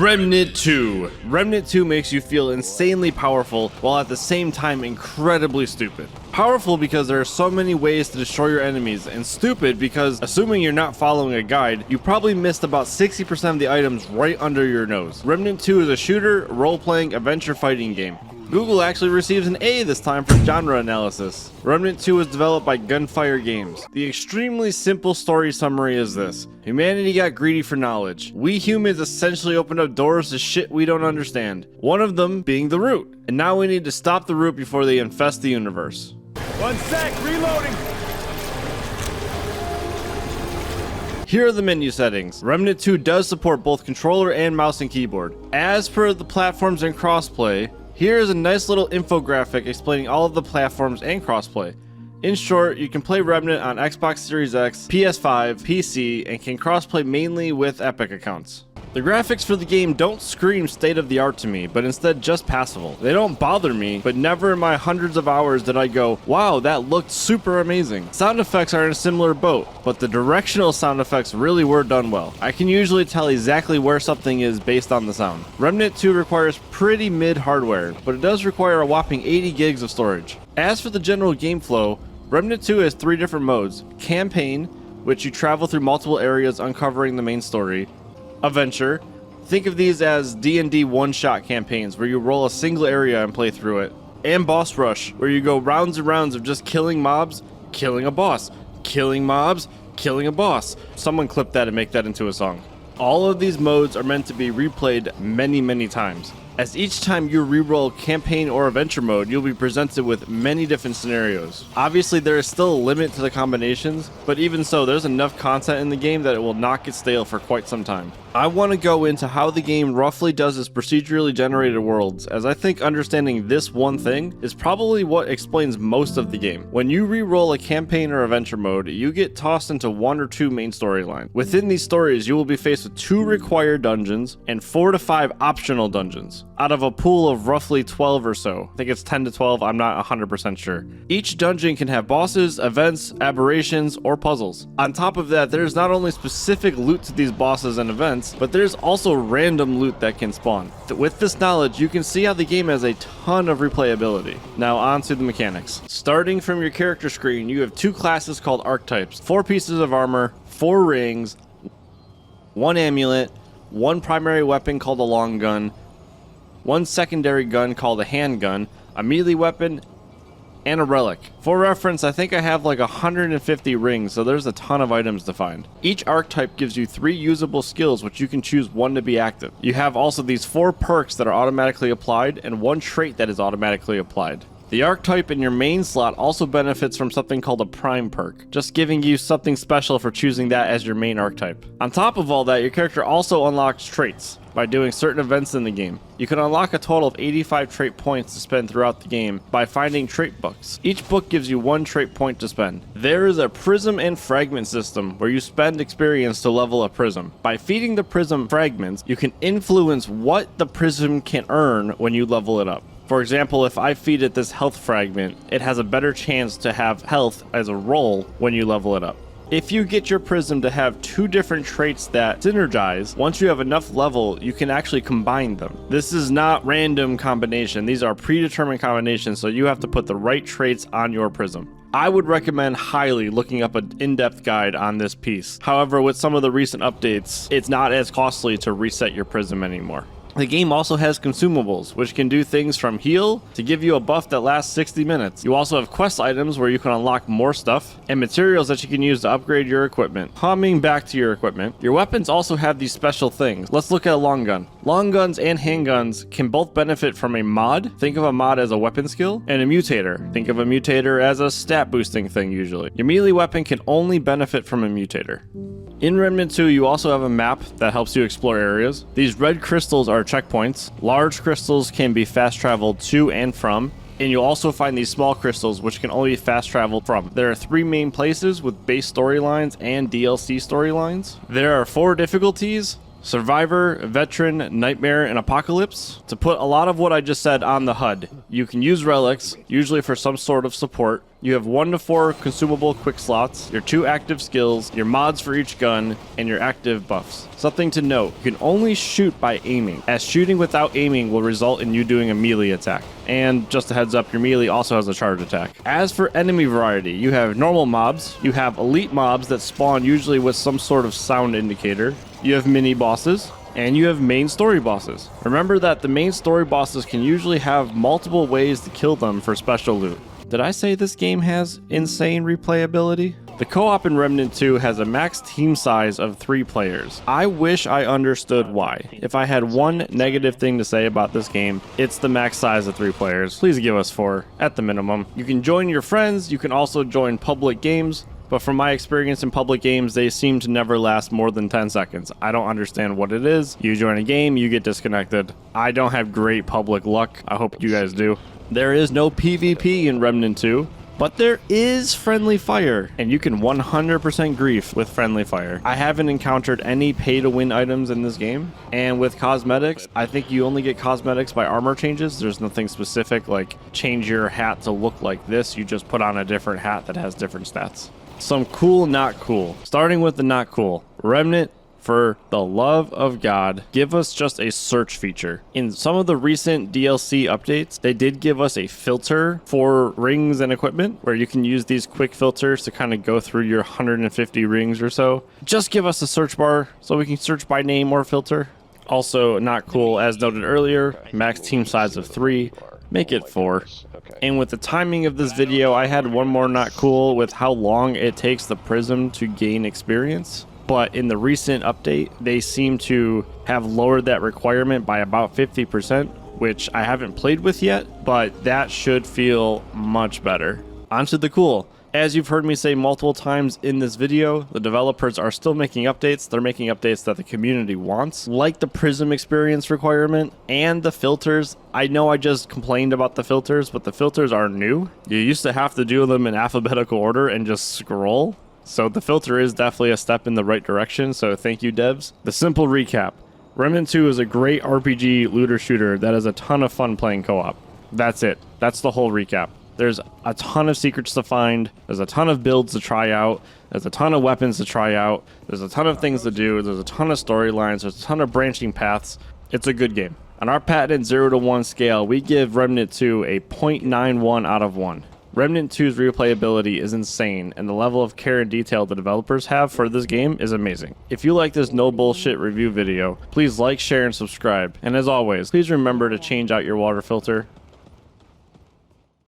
Remnant 2. Remnant 2 makes you feel insanely powerful while at the same time incredibly stupid. Powerful because there are so many ways to destroy your enemies, and stupid because, assuming you're not following a guide, you probably missed about 60% of the items right under your nose. Remnant 2 is a shooter, role-playing, adventure fighting game. Google actually receives an A this time for genre analysis. Remnant 2 was developed by Gunfire Games. The extremely simple story summary is this. Humanity got greedy for knowledge. We humans essentially opened up doors to shit we don't understand. One of them being the root. And now we need to stop the root before they infest the universe. 1 sec, reloading! Here are the menu settings. Remnant 2 does support both controller and mouse and keyboard. As per the platforms and crossplay, here is a nice little infographic explaining all of the platforms and crossplay. In short, you can play Remnant on Xbox Series X, PS5, PC, and can crossplay mainly with Epic accounts. The graphics for the game don't scream state-of-the-art to me, but instead just passable. They don't bother me, but never in my hundreds of hours did I go, wow, that looked super amazing. Sound effects are in a similar boat, but the directional sound effects really were done well. I can usually tell exactly where something is based on the sound. Remnant 2 requires pretty mid hardware, but it does require a whopping 80 gigs of storage. As for the general game flow, Remnant 2 has 3 different modes. Campaign, which you travel through multiple areas uncovering the main story. Adventure. Think of these as D&D one-shot campaigns where you roll a single area and play through it. And Boss Rush, where you go rounds and rounds of just killing mobs, killing a boss, killing mobs, killing a boss. Someone clip that and make that into a song. All of these modes are meant to be replayed many times. As each time you reroll campaign or adventure mode, you'll be presented with many different scenarios. Obviously, there is still a limit to the combinations, but even so, there's enough content in the game that it will not get stale for quite some time. I want to go into how the game roughly does its procedurally generated worlds, as I think understanding this one thing is probably what explains most of the game. When you re-roll a campaign or adventure mode, you get tossed into 1 or 2 main storylines. Within these stories, you will be faced with 2 required dungeons and 4 to 5 optional dungeons, out of a pool of roughly 12 or so. I think it's 10 to 12, I'm not 100% sure. Each dungeon can have bosses, events, aberrations, or puzzles. On top of that, there's not only specific loot to these bosses and events, but there's also random loot that can spawn. With this knowledge, you can see how the game has a ton of replayability. Now on to the mechanics. Starting from your character screen, you have 2 classes called archetypes, 4 pieces of armor, 4 rings, 1 amulet, 1 primary weapon called a long gun, 1 secondary gun called a handgun, a melee weapon, and a relic. For reference, I think I have like 150 rings, so there's a ton of items to find. Each archetype gives you 3 usable skills, which you can choose 1 to be active. You have also these 4 perks that are automatically applied, and 1 trait that is automatically applied. The archetype in your main slot also benefits from something called a prime perk, just giving you something special for choosing that as your main archetype. On top of all that, your character also unlocks traits by doing certain events in the game. You can unlock a total of 85 trait points to spend throughout the game by finding trait books. Each book gives you 1 trait point to spend. There is a prism and fragment system where you spend experience to level a prism. By feeding the prism fragments, you can influence what the prism can earn when you level it up. For example, if I feed it this health fragment, it has a better chance to have health as a roll when you level it up. If you get your prism to have 2 different traits that synergize, once you have enough level, you can actually combine them. This is not random combination. These are predetermined combinations, so you have to put the right traits on your prism. I would recommend highly looking up an in-depth guide on this piece. However, with some of the recent updates, it's not as costly to reset your prism anymore. The game also has consumables, which can do things from heal to give you a buff that lasts 60 minutes. You also have quest items where you can unlock more stuff, and materials that you can use to upgrade your equipment. Coming back to your equipment, your weapons also have these special things. Let's look at a long gun. Long guns and handguns can both benefit from a mod. Think of a mod as a weapon skill, and a mutator. Think of a mutator as a stat boosting thing usually. Your melee weapon can only benefit from a mutator. In Remnant 2, you also have a map that helps you explore areas. These red crystals are checkpoints. Large crystals can be fast traveled to and from, and you'll also find these small crystals which can only be fast traveled from. There are 3 main places with base storylines and DLC storylines. There are 4 difficulties, Survivor, Veteran, Nightmare, and Apocalypse. To put a lot of what I just said on the HUD, you can use relics, usually for some sort of support. You have 1 to 4 consumable quick slots, your 2 active skills, your mods for each gun, and your active buffs. Something to note, you can only shoot by aiming, as shooting without aiming will result in you doing a melee attack. And just a heads up, your melee also has a charge attack. As for enemy variety, you have normal mobs, you have elite mobs that spawn usually with some sort of sound indicator, you have mini bosses, and you have main story bosses. Remember that the main story bosses can usually have multiple ways to kill them for special loot. Did I say this game has insane replayability? The co-op in Remnant 2 has a max team size of 3 players. I wish I understood why. If I had one negative thing to say about this game, it's the max size of 3 players. Please give us 4, at the minimum. You can join your friends, you can also join public games, but from my experience in public games, they seem to never last more than 10 seconds. I don't understand what it is. You join a game, you get disconnected. I don't have great public luck. I hope you guys do. There is no PvP in Remnant 2, but there is friendly fire, and you can 100% grief with friendly fire. I haven't encountered any pay-to-win items in this game, and with cosmetics, I think you only get cosmetics by armor changes. There's nothing specific like change your hat to look like this. You just put on a different hat that has different stats. Some cool, not cool. Starting with the not cool. Remnant, for the love of God, give us just a search feature. In some of the recent DLC updates, they did give us a filter for rings and equipment, where you can use these quick filters to kind of go through your 150 rings or so. Just give us a search bar so we can search by name or filter. Also, not cool, as noted earlier, max team size of 3. Make it 4. And with the timing of this video, I had one more not cool with how long it takes the prism to gain experience. But in the recent update, they seem to have lowered that requirement by about 50%, which I haven't played with yet, but that should feel much better. On to the cool. As you've heard me say multiple times in this video, the developers are still making updates. They're making updates that the community wants, like the prism experience requirement and the filters. I know I just complained about the filters, but the filters are new. You used to have to do them in alphabetical order and just scroll. So the filter is definitely a step in the right direction, so thank you, devs. The simple recap. Remnant 2 is a great RPG looter shooter that is a ton of fun playing co-op. That's it. That's the whole recap. There's a ton of secrets to find, there's a ton of builds to try out, there's a ton of weapons to try out, there's a ton of things to do, there's a ton of storylines, there's a ton of branching paths. It's a good game. On our patented 0 to 1 scale, we give Remnant 2 a 0.91 out of 1. Remnant 2's replayability is insane, and the level of care and detail the developers have for this game is amazing. If you like this no bullshit review video, please like, share, and subscribe. And as always, please remember to change out your water filter.